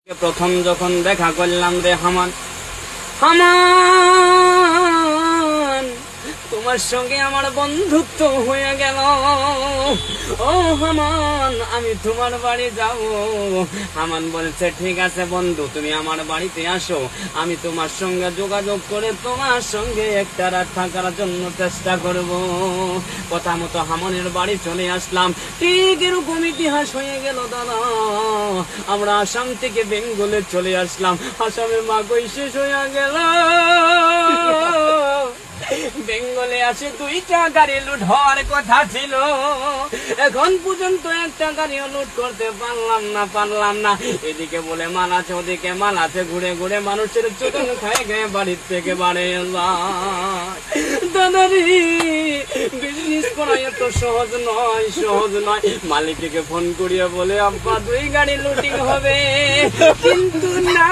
প্রথম যখন দেখা করলাম রে হামান, হামান তোমার সঙ্গে আমার বন্ধুত্ব হয়ে গেল। ও হামান, আমি তোমার বাড়ি যাব। হামান বলছে ঠিক আছে বন্ধু, তুমি আমার বাড়িতে আসো, আমি তোমার সঙ্গে যোগাযোগ করে তোমার সঙ্গে একটা রাত থাকার জন্য চেষ্টা করব। কথা মতো হামানের বাড়ি চলে আসলাম। ঠিক এরকম ইতিহাস হয়ে গেল দাদা। আমরা আসাম থেকে বেঙ্গলে চলে আসলাম, আসামের মাগই শেষ হয়ে গেল। বেঙ্গলে আসে 2টা গাড়ি লুট হওয়ার কথা ছিল, এখন পর্যন্ত একটা গাড়িও লুট করতে পারলাম না। এদিকে বলে মাল আছে, ওদিকে মাল আছে, ঘুরে ঘুরে মানুষের চোদন খায় গিয়ে বাড়ির থেকে বাড়ে দাদারি। বিজনেস করা এত সহজ নয়। মালিককে ফোন করিয়ে বলে আব্বা 2 গাড়ি লুটিং হবে, কিন্তু না